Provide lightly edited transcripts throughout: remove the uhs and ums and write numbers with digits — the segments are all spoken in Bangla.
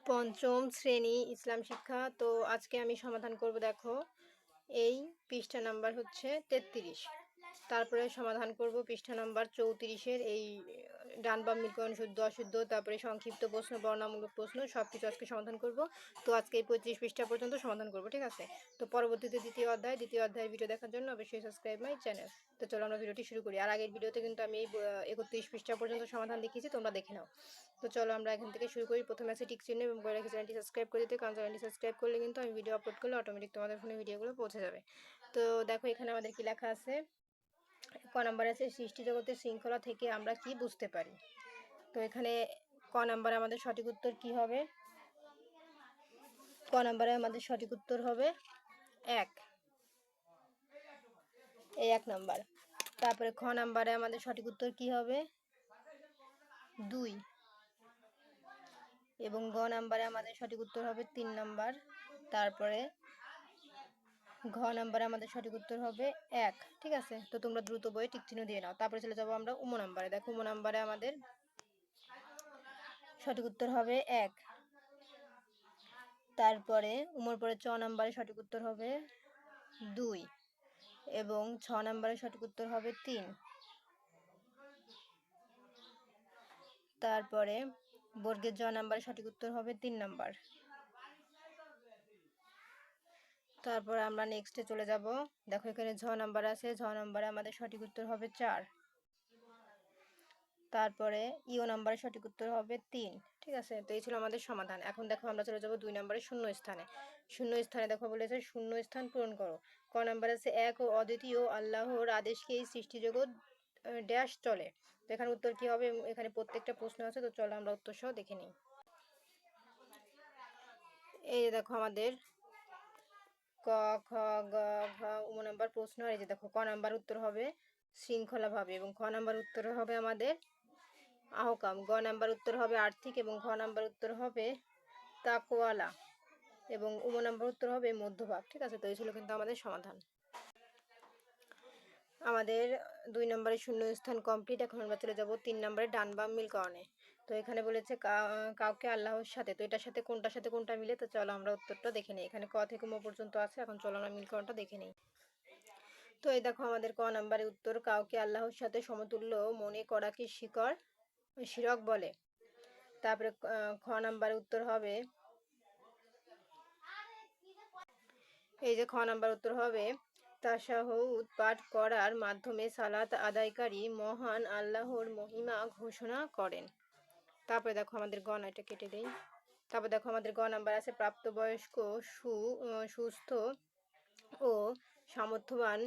পঞ্চম শ্রেণী ইসলাম শিক্ষা। তো আজকে আমি সমাধান করব। দেখো, এই পৃষ্ঠা নাম্বার হচ্ছে 33। তারপরে সমাধান করব পৃষ্ঠা নাম্বার 34-এর এই ডান বাম মিলকরণ, শুদ্ধ অশুদ্ধ, তারপরে সংক্ষিপ্ত প্রশ্ন, বর্ণনামূলক প্রশ্ন, সব কিছু আজকে সমাধান করব। তো আজকে এই 35 পৃষ্ঠা পর্যন্ত সমাধান করব, ঠিক আছে? তো পরবর্তীতে দ্বিতীয় অধ্যায়ের ভিডিও দেখার জন্য অবশ্যই সাবস্ক্রাইব মাই চ্যানেল। তো চলো আমরা ভিডিওটি শুরু করি। আর আগের ভিডিওতে কিন্তু আমি এই 31 পৃষ্ঠা পর্যন্ত সমাধান দেখিয়েছি, তোমরা দেখে নাও। তো চলো আমরা এখান থেকে শুরু করি। প্রথমে আছে টিক চিহ্ন এবং পরে চ্যানেলটি সাবস্ক্রাইব করে দিতে, কারণ চ্যানেলটি সাবস্ক্রাইব করলে কিন্তু আমি ভিডিও আপলোড করলে অটোমেটিক তোমাদের ফোনে ভিডিওগুলো পৌঁছে যাবে। তো দেখো, এখানে আমাদের কি লেখা আছে। ক নাম্বার আছে সৃষ্টি জগতের শৃঙ্খলা থেকে আমরা কি বুঝতে পারি। তো এখানে ক নাম্বারে আমাদের সঠিক উত্তর কি হবে? ক নাম্বারে আমাদের সঠিক উত্তর হবে 1, এই 1 নাম্বার। তারপরে খ নাম্বারে আমাদের সঠিক উত্তর কি হবে? 2, এবং গ নাম্বারে আমাদের সঠিক উত্তর হবে 3 নাম্বার। তারপরে ঘ নাম্বারে আমাদের সঠিক উত্তর হবে 1, ঠিক আছে? তো তোমরা দ্রুত বইয়ে টিক চিহ্ন দিয়ে নাও। তারপরে চলে যাবো আমরা উম নাম্বারে। দেখো, উম নাম্বারে আমাদের সঠিক উত্তর হবে 1। তারপরে উমর পরে চ নাম্বারে সঠিক উত্তর হবে 2, এবং ছ নাম্বারে সঠিক উত্তর হবে 3। তারপরে বর্গের জ নাম্বারে সঠিক উত্তর হবে 3 নাম্বার। তারপর আমরা নেক্সটে চলে যাব। দেখো, এখানে ঝ নাম্বার আছে। ঝ নাম্বারে আমাদের সঠিক উত্তর হবে 4। তারপরে ইও নাম্বারে সঠিক উত্তর হবে 3, ঠিক আছে? তো এই ছিল আমাদের সমাধান। এখন দেখো, আমরা চলে যাব 2 নম্বরে শূন্য স্থানে। শূন্য স্থানে দেখো বলেছে শূন্য স্থান পূরণ করো। ক নাম্বার আছে এক ও অদ্বিতীয় আল্লাহর আদেশকে এই সৃষ্টি জগৎ ড্যাশ চলে। তো এখানে উত্তর কি হবে? এখানে প্রত্যেকটা প্রশ্ন আছে, তো চলো আমরা উত্তর সহ দেখে নিই। এই দেখো আমাদের ক, খ, গ, ঘ, উ নাম্বার প্রশ্ন। এই যে দেখো, ক নাম্বার উত্তর হবে শৃঙ্খলাভাবে, এবং খ নাম্বার উত্তর হবে আমাদের আহকাম। গ নাম্বার উত্তর হবে আর্থিক, এবং ঘ নাম্বার উত্তর হবে তাকওয়ালা, এবং উম নাম্বার উত্তর হবে মধ্যভাগ, ঠিক আছে? তো এই ছিল কিন্তু আমাদের সমাধান। আমাদের 2 নম্বরে শূন্য স্থান কমপ্লিট। এখন আমরা চলে যাব 3 নম্বরে ডান বাম মিলকরণে। তো এখানে বলেছে কাউকে আল্লাহর সাথে। তো এটার সাথে কোনটা মিলে? তো চলো আমরা উত্তরটা দেখে নিই। এখানে ক থেকে ম পর্যন্ত আছে। এখন চলো আমরা মিলকরণটা দেখে নিই। তো এই দেখো, আমাদের ক নাম্বারে উত্তর কাউকে আল্লাহর সাথে সমতুল্য মনে করাকে শিরক বলে। তারপরে খ নাম্বারে উত্তর হবে, এই যে খ নাম্বার উত্তর হবে তাশাহুদ পাঠ করার মাধ্যমে সালাত আদায়কারী মহান আল্লাহর মহিমা ঘোষণা করেন। তারপরে দেখো আমাদের গ, এটা কেটে দেই। তারপর দেখো আমাদের গ নাম্বার আছে প্রাপ্তবয়স্ক সুস্থ ও সামর্থ্যবান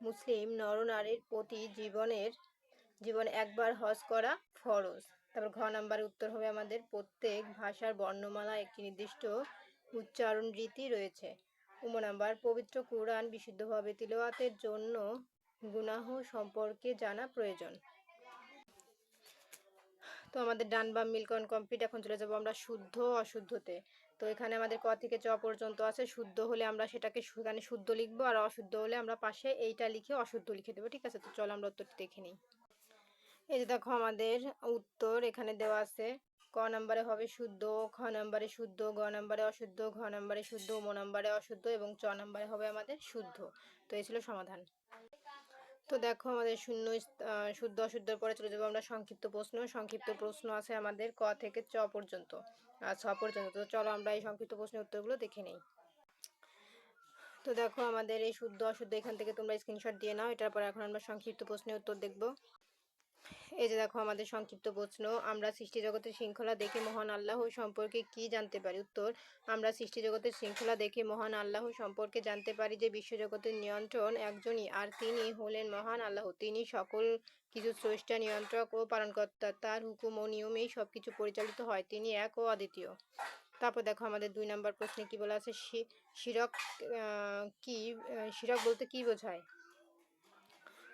মুসলিম নরনারীর প্রতি জীবন একবার হজ করা ফরজ। তারপর ঘ নাম্বারের উত্তর হবে আমাদের প্রত্যেক ভাষার বর্ণমালা একটি নির্দিষ্ট উচ্চারণ রীতি রয়েছে। উম নাম্বার পবিত্র কুরআন বিশুদ্ধভাবে তিলাওয়াতের জন্য গুনাহ সম্পর্কে জানা প্রয়োজন। তো আমাদের ডান বাম মিলকরণ কমপ্লিট। এখন চলে যাব আমরা শুদ্ধ অশুদ্ধতে। তো এখানে আমাদের ক থেকে চ পর্যন্ত আছে। শুদ্ধ হলে আমরা সেটাকে এখানে শুদ্ধ লিখবো, আর অশুদ্ধ হলে আমরা পাশে এইটা লিখে অশুদ্ধ লিখে দেবো, ঠিক আছে? তো চলো আমরা উত্তরটি দেখে নিই। এই যে দেখো, আমাদের উত্তর এখানে দেওয়া আছে। ক নাম্বারে হবে শুদ্ধ, খ নাম্বারে শুদ্ধ, গ নাম্বারে অশুদ্ধ, ঘ নাম্বারে শুদ্ধ, ম নাম্বারে অশুদ্ধ, এবং চ নাম্বারে হবে আমাদের শুদ্ধ। তো এই ছিল সমাধান। তো দেখো, আমাদের শুদ্ধ অশুদ্ধের পরে চলে যাবো আমরা সংক্ষিপ্ত প্রশ্ন। সংক্ষিপ্ত প্রশ্ন আছে আমাদের ক থেকে চ পর্যন্ত আর ছ পর্যন্ত। তো চলো আমরা এই সংক্ষিপ্ত প্রশ্নের উত্তরগুলো দেখে নিই। তো দেখো, আমাদের এই শুদ্ধ অশুদ্ধ এখান থেকে তোমরা স্ক্রিনশট দিয়ে নাও। এটার পরে এখন আমরা সংক্ষিপ্ত প্রশ্নের উত্তর দেখবো। এই যে দেখো, আমাদের সংক্ষিপ্ত প্রশ্ন, আমরা সৃষ্টি জগতের শৃঙ্খলা দেখে মহান আল্লাহ সম্পর্কে কি জানতে পারি? উত্তর, আমরা সৃষ্টি জগতের শৃঙ্খলা দেখে মহান আল্লাহ সম্পর্কে জানতে পারি যে বিশ্বজগতের নিয়ন্ত্রণ একজনই, আর তিনি হলেন মহান আল্লাহ। তিনি সকল কিছু স্রষ্টা, নিয়ন্ত্রক ও পালনকর্তা। তার হুকুম ও নিয়মেই সবকিছু পরিচালিত হয়। তিনি এক ও অদ্বিতীয়। তারপর দেখো, আমাদের 2 নম্বর প্রশ্নে কি বলা আছে। শিরক শিরক বলতে কি বোঝায়?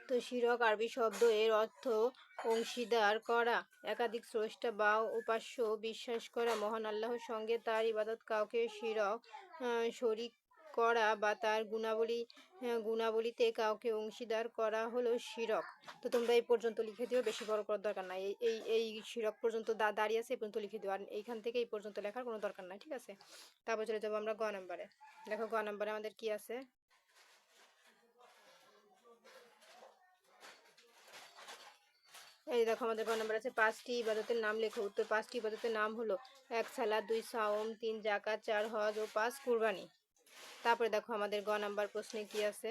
তো শিরক আরবি শব্দ, এর অর্থ অংশীদার করা, একাধিক স্রষ্টা বা উপাস্য বিশ্বাস করা। মহান আল্লাহর সঙ্গে তার ইবাদত কাউকে শরিক করা বা তার গুণাবলীতে কাউকে অংশীদার করা হলো শিরক। তো তোমরা এই পর্যন্ত লিখে দিও, বেশি বড় করার দরকার নাই। এই শিরক পর্যন্ত দাঁড়িয়ে আছে, এই পর্যন্ত লিখে দিও, আর এইখান থেকে এই পর্যন্ত লেখার কোনো দরকার নাই, ঠিক আছে। তারপর চলে যাবো আমরা গ নাম্বারে। দেখো গ নাম্বারে আমাদের কি আছে। এই দেখো আমাদের গ নাম্বার আছে 5টি ইবাদতের নাম লেখো। উত্তর 5টি ইবাদতের নাম হলো 1 সালাত, 2 সাওম, 3 যাকাত, 4 হজ ও 5 কুরবানি। তারপরে দেখো আমাদের গ নাম্বার প্রশ্নে কি আছে।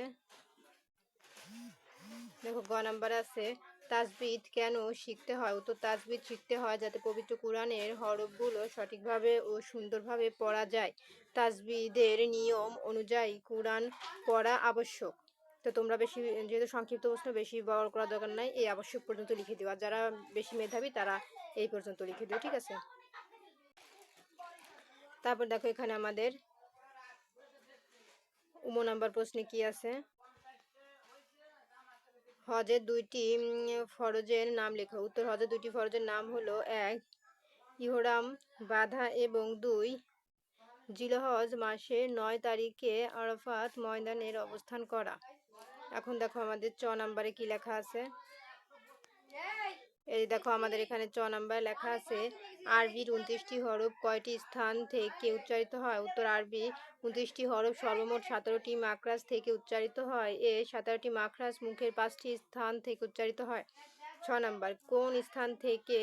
দেখো গ নাম্বার আছে তাজবিদ কেন শিখতে হয়। উত্তর তাজবিদ শিখতে হয় যাতে পবিত্র কোরআনের হরফগুলো সঠিকভাবে ও সুন্দরভাবে পড়া যায়। তাজবিদের নিয়ম অনুযায়ী কোরআন পড়া আবশ্যক। তো তোমরা বেশি, যেহেতু সংক্ষিপ্ত প্রশ্ন, বেশি বড় করার দরকার নাই, এই আবশ্যক পর্যন্ত লিখে দিও। আর যারা বেশি মেধাবী তারা এই পর্যন্ত লিখে দিও, ঠিক আছে। তারপর দেখো এখানে আমাদের নাম্বার প্রশ্নে কি আছে। হজের 2টি ফরজের নাম লেখো। উত্তর হজের 2টি ফরজের নাম হলো 1 ইহরাম বাঁধা এবং 2 জিলহজ মাসের 9 তারিখে আরাফাত ময়দানের অবস্থান করা। এখন দেখো আমাদের চ নাম্বারে কি লেখা আছে। এই দেখো আমাদের এখানে চ নাম্বার লেখা আছে আরবির 29টি হরফ কয়টি স্থান থেকে উচ্চারিত হয়। উত্তর আরবি 29টি হরফ সর্বমোট 17টি মাখরাজ থেকে উচ্চারিত হয়। 17টি মাখরাজ মুখের 5টি স্থান থেকে উচ্চারিত হয়। 6 নাম্বার কোন স্থান থেকে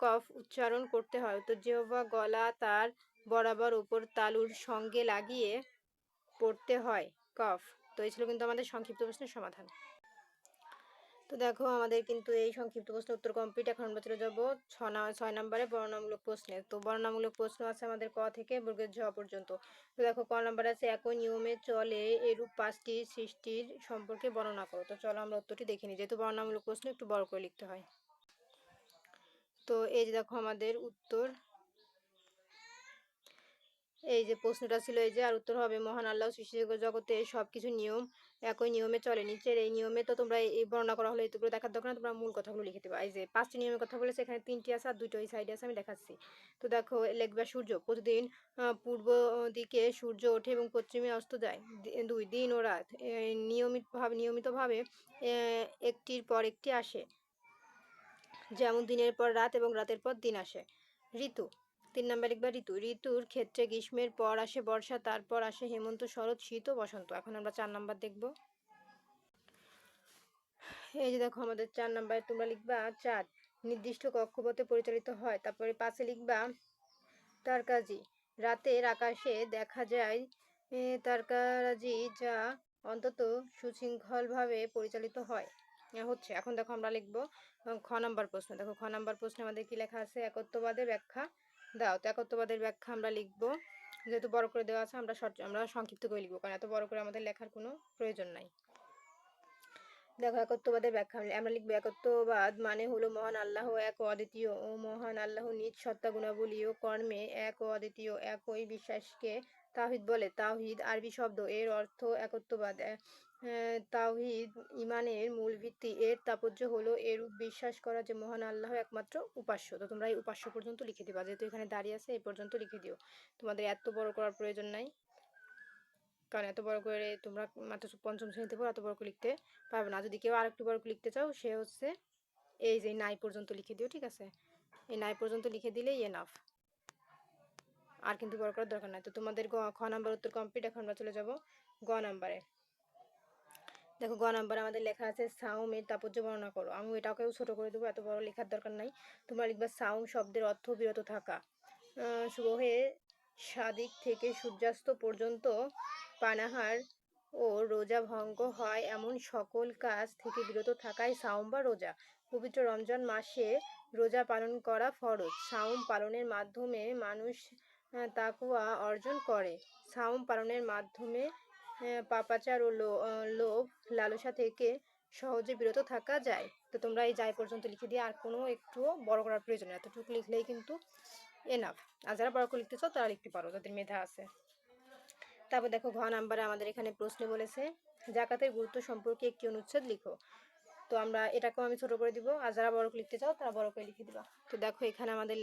কফ উচ্চারণ করতে হয়। উত্তর জিহ্বা গলা তার বরাবর উপর তালুর সঙ্গে লাগিয়ে পড়তে হয় কফ। তো এই ছিল কিন্তু আমাদের সংক্ষিপ্ত প্রশ্নের সমাধান। তো দেখো আমাদের কিন্তু এই সংক্ষিপ্ত প্রশ্ন উত্তর কমপ্লিট। এখন আমরা চলে যাবো 6 নম্বরে বর্ণনামূলক প্রশ্নে। তো বর্ণনামূলক প্রশ্ন আছে আমাদের ক থেকে বর্গের ঝ পর্যন্ত। তো দেখো ক নাম্বার আছে একই নিয়মে চলে এরূপ 5টি সৃষ্টির সম্পর্কে বর্ণনা করো। তো চলো আমরা উত্তরটি দেখে নিই, যেহেতু বর্ণনামূলক প্রশ্ন একটু বড় করে লিখতে হয়। তো এই যে দেখো আমাদের উত্তর, এই যে প্রশ্নটা ছিল এই যে, আর উত্তর হবে মহান আল্লাহ সৃষ্টি জগতে সবকিছু নিয়ম একই নিয়মে চলে। নিচের এই নিয়মে তো তোমরা এই বর্ণনা করা হলো, এইটুকু দেখার দরকার না, তোমরা মূল কথাগুলো লিখে দেবা। এই যে 5টি নিয়মের কথা বলেছে, এখানে 3টি আছে আর 2টো এই সাইডে আছে, আমি দেখাচ্ছি। তো দেখো লিখবা সূর্য প্রতিদিন পূর্ব দিকে সূর্য ওঠে এবং পশ্চিমে অস্ত যায়। 2 দিন ও রাত নিয়মিতভাবে একটির পর একটি আসে, যেমন দিনের পর রাত এবং রাতের পর দিন আসে। ঋতু 3 নাম্বার লিখবা ঋতুর ক্ষেত্রে গ্রীষ্মের পর আসে বর্ষা, তারপর আসে হেমন্ত, শরৎ, শীত ও বসন্ত। এখন আমরা 4 নাম্বার দেখব। এই যে দেখো আমাদের 4 নাম্বারে তোমরা লিখবা 4 নির্দিষ্ট কক্ষপথে পরিচালিত হয়। তারপরে 5-এ লিখবা তারকাজি রাতের আকাশে দেখা যায় তারকারাজি যা অন্তত সুশৃঙ্খলভাবে পরিচালিত হচ্ছে। এখন দেখো আমরা লিখব খ নাম্বার প্রশ্ন। দেখো খ নাম্বার প্রশ্নে আমাদের কি লেখা আছে, একত্ববাদের ব্যাখ্যা দাও। তো একত্ববাদের ব্যাখ্যা আমরা লিখব, যেহেতু বড় করে দেওয়া আছে আমরা সংক্ষিপ্ত করে লিখবো, কারণ এত বড় করে আমাদের লেখার কোনো প্রয়োজন নাই। দেখো একত্ববাদের ব্যাখ্যা আমরা লিখবো একত্ববাদ মানে হলো মহান আল্লাহ এক ও অদ্বিতীয় ও মহান আল্লাহ নিজ সত্তা গুণাবলী ও কর্মে এক ও অদ্বিতীয় একই বিশ্বাসকে তাওহীদ বলে। তাওহীদ আরবি শব্দ, এর অর্থ একত্ববাদ। তাওহীদ ইমানের মূল ভিত্তি। এর তাৎপর্য হলো এরূপ বিশ্বাস করা যে মহান আল্লাহ একমাত্র উপাস্য। তো তোমরা এই উপাস্য পর্যন্ত লিখে দিবা, যেহেতু এখানে দাঁড়িয়ে আছে এই পর্যন্ত লিখে দিও, তোমাদের এত বড় করার প্রয়োজন নাই, কারণ এত বড় করে তোমরা মাত্র 5ম শ্রেণীতে পড়ো, এত বড় করে লিখতে পারবে না। যদি কেউ আরেকটু বড় করে লিখতে চাও, সে হচ্ছে এই যে নাই পর্যন্ত লিখে দিও, ঠিক আছে। এই নাই পর্যন্ত লিখে দিলেই এনাফ, আর কিন্তু বড় করার দরকার নাই। তো তোমাদের খ নাম্বার উত্তর কমপ্লিট। এখন আমরা চলে যাব গ নাম্বারে। দেখো গ নাম্বারে আমাদের লেখা আছে সাওমের তাৎপর্য বর্ণনা করো। আমি এটাকেও ছোট করে দেবো, এত বড় লেখার দরকার নাই। তোমরা লিখবা সাওম শব্দের অর্থ বিরত থাকা। সুবহে সাদিক থেকে সূর্যাস্ত পর্যন্ত পানাহার ও রোজা ভঙ্গ হয় এমন সকল কাজ থেকে বিরত থাকাই সাওম বা রোজা। পবিত্র রমজান মাসে রোজা পালন করা ফরজ। সাওম পালনের মাধ্যমে মানুষ তাকওয়া অর্জন করে। সাওম পালনের মাধ্যমে পাপাচার ও লোভ লালসা থেকে সহজে বিরত থাকা যায়। তো তোমরা এই যায় পর্যন্ত লিখে দিয়ে আর কোনো একটু বড় করার প্রয়োজন নেই, এতটুকু লিখলেই কিন্তু এনাফ। আর যারা বড় করে লিখতে চাও তারা লিখতে পারো, যাদের মেধা আছে। তারপর দেখো ঘ নাম্বারে আমাদের এখানে প্রশ্ন বলেছে জাকাতের গুরুত্ব সম্পর্কে একটি অনুচ্ছেদ লিখো। তো আমরা এটাকেও আমি ছোট করে দিব, আর যারা বড় করে লিখতে চাও তারা বড় করে লিখে দিবা। তো দেখো এখানে আমাদের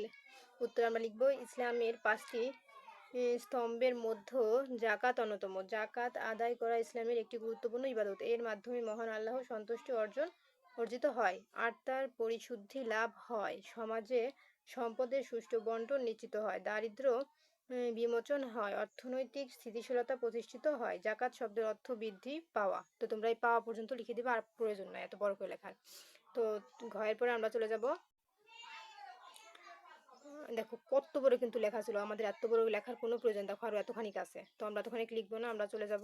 উত্তর আমরা লিখবো ইসলামের 5টি স্তম্ভের মধ্যে জাকাত অন্যতম। জাকাত আদায় করা ইসলামের একটি গুরুত্বপূর্ণ ইবাদত। এর মাধ্যমে মহান আল্লাহ সন্তুষ্টি অর্জিত হয় আত্মার পরিশুদ্ধি লাভ হয়, সমাজে সম্পদের সুষ্ঠু বন্টন নিশ্চিত হয়, দারিদ্র্য বিমোচন হয়, অর্থনৈতিক স্থিতিশীলতা প্রতিষ্ঠিত হয়। জাকাত শব্দের অর্থ বৃদ্ধি পাওয়া। তো তোমরা এই পাওয়া পর্যন্ত লিখে দিবা, আর প্রয়োজন নাই এত বড় করে লেখার। তো ঘয়ের পরে আমরা চলে যাব। দেখো কত বড় কিন্তু লেখা ছিল, আমাদের এত বড় লেখার কোনো প্রয়োজন, দেখো আরো এতখানি আছে, তো আমরা এতখানি লিখবো না, আমরা চলে যাব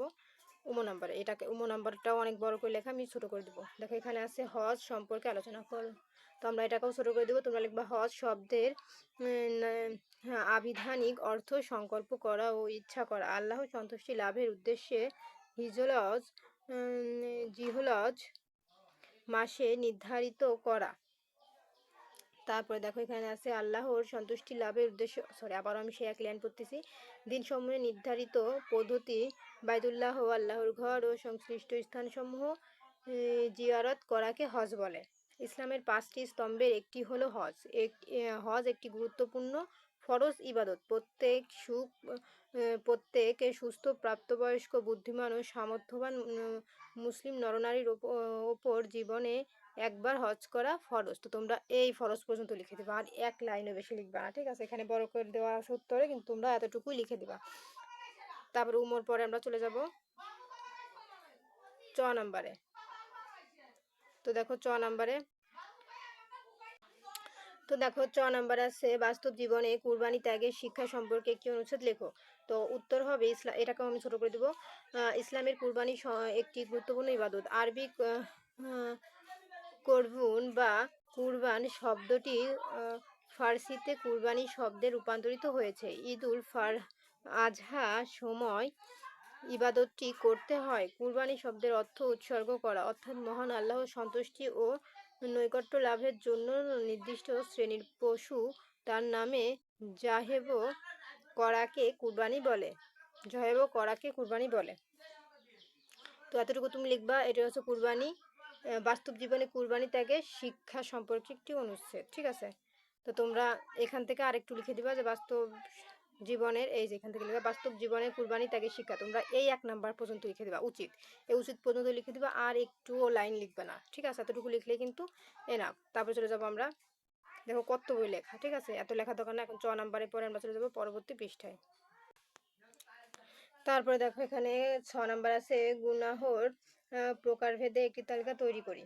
উমো নাম্বারে। এটাকে উমো নাম্বারটাও অনেক বড় করে লেখা, আমি ছোট করে দেবো। দেখো এখানে আছে হজ সম্পর্কে আলোচনা করো, তো আমরা এটাকেও ছোট করে দেবো। তোমরা লিখবা হজ শব্দের আবিধানিক অর্থ সংকল্প করা ও ইচ্ছা করা, আল্লাহ সন্তুষ্টি লাভের উদ্দেশ্যে জিহলজ মাসে নির্ধারিত করা। তারপরে দেখো এখানে আছে আল্লাহর সন্তুষ্টি লাভের উদ্দেশ্য, আবার আমি সেই এক লাইন পড়তেছি। দিন সমূহে নির্ধারিত পদ্ধতি বাইতুল্লাহ ও আল্লাহর ঘর ও সংশ্লিষ্ট স্থানসমূহ জিয়ারত করাকে হজ বলে। ইসলামের 5টি স্তম্ভের একটি হলো হজ। হজ একটি গুরুত্বপূর্ণ ফরজ ইবাদত। প্রত্যেক সুস্থ প্রাপ্তবয়স্ক বুদ্ধিমান ও সামর্থ্যবান মুসলিম নরনারীর ওপর জীবনে একবার হজ করা ফরজ। তো তোমরা এই ফরজ পর্যন্ত লিখে দিবা, আর এক লাইনও বেশি লিখবা না, ঠিক আছে? এখানে বড় করে দেওয়া আছে উত্তরে, কিন্তু তোমরা এতটুকুই লিখে দিবা। তারপরে উমর পরে আমরা চলে যাব চ নাম্বারে। তো দেখো চ নাম্বারে আছে বাস্তব জীবনে কুরবানি ত্যাগের শিক্ষা সম্পর্কে একটি অনুচ্ছেদ লেখো। তো উত্তর হবে এটাকেও আমি ছোট করে দেবো। ইসলামের কুরবানি একটি গুরুত্বপূর্ণ ইবাদত। আরবি করবুন বা কুরবান শব্দটি ফার্সিতে কুরবানি শব্দে রূপান্তরিত হয়েছে। ঈদুল আজহা সময় ইবাদতটি করতে হয়। কুরবানি শব্দের অর্থ উৎসর্গ করা, অর্থাৎ মহান আল্লাহর সন্তুষ্টি ও নৈকট্য লাভের জন্য নির্দিষ্ট শ্রেণীর পশু তার নামে জাহেব করাকে কুরবানি বলে। তো এতটুকু তুমি লিখবা। এটা হচ্ছে কুরবানি, বাস্তব জীবনে কুরবানি ত্যাগের শিক্ষা সম্পর্কে একটি অনুচ্ছেদ, ঠিক আছে? তো তোমরা এখান থেকে আরেকটু লিখে দিবা যে বাস্তব জীবনের, এই যে এখান থেকে লিখবা বাস্তব জীবনে কুরবানি ত্যাগের শিক্ষা। তোমরা এই 1 নাম্বার পর্যন্ত লিখে দিবা, এই উচিত পর্যন্ত লিখে দিবা, আর একটুও লাইন লিখবে না, ঠিক আছে? এতটুকু লিখলেই কিন্তু এনাফ। তারপর চলে যাবো আমরা, দেখো কত বই লেখা, ঠিক আছে? এত লেখা দরকার না। এখন চ নাম্বারের পরে আমরা চলে যাবো পরবর্তী পৃষ্ঠায়। তারপরে দেখো এখানে 6 নাম্বার আছে গুনাহর প্রকারভেদে একটি তালিকা তৈরি করি।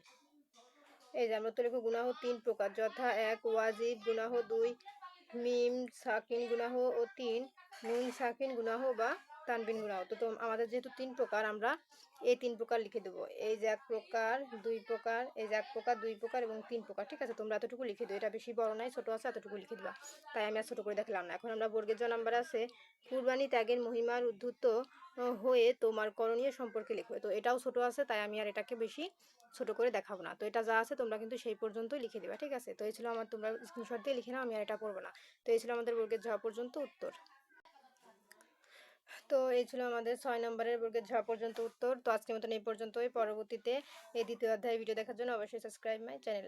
এই যে আমরা তো লিখবো গুনাহ 3 প্রকার, যথা 1 ওয়াজিব গুনাহ, 2 মিম সাকিন গুনাহ ও 3 নুন সাকিন গুনাহ বা তানবিন গুনাহ। তো আমাদের যেহেতু 3 প্রকার, আমরা এই 3 প্রকার লিখে দেবো। এই যে 1 প্রকার, 2 প্রকার, এই যে 1 প্রকার, 2 প্রকার এবং 3 প্রকার, ঠিক আছে? তোমরা এতটুকু লিখে দিও, এটা বেশি বড় নাই, ছোট আছে, এতটুকু লিখে দিবা। তাই আমি আর ছোট করে দেখালাম না। এখন আমরা বর্গের জ নাম্বার আছে কুরবানি ত্যাগের মহিমার উদ্ধৃত হয়ে তোমার করণীয় সম্পর্কে লিখবে। তো এটাও ছোট আছে, তাই আমি আর এটাকে বেশি ছোট করে দেখাবো না। তো এটা যা আছে তোমরা কিন্তু সেই পর্যন্তই লিখে দিবা, ঠিক আছে? তো এই ছিল আমার, তোমরা স্ক্রিনশট দিয়ে লিখে নাও, আমি আর এটা পড়বো না। তো এই ছিল আমাদের বর্গের ঝ পর্যন্ত উত্তর। তো এই ছিল আমাদের 6 নম্বরের বর্গের ঝ পর্যন্ত উত্তর। তো আজকের মতন এই পর্যন্তই। পরবর্তীতে এই দ্বিতীয় অধ্যায়ের ভিডিও দেখার জন্য অবশ্যই সাবস্ক্রাইব মাই চ্যানেল।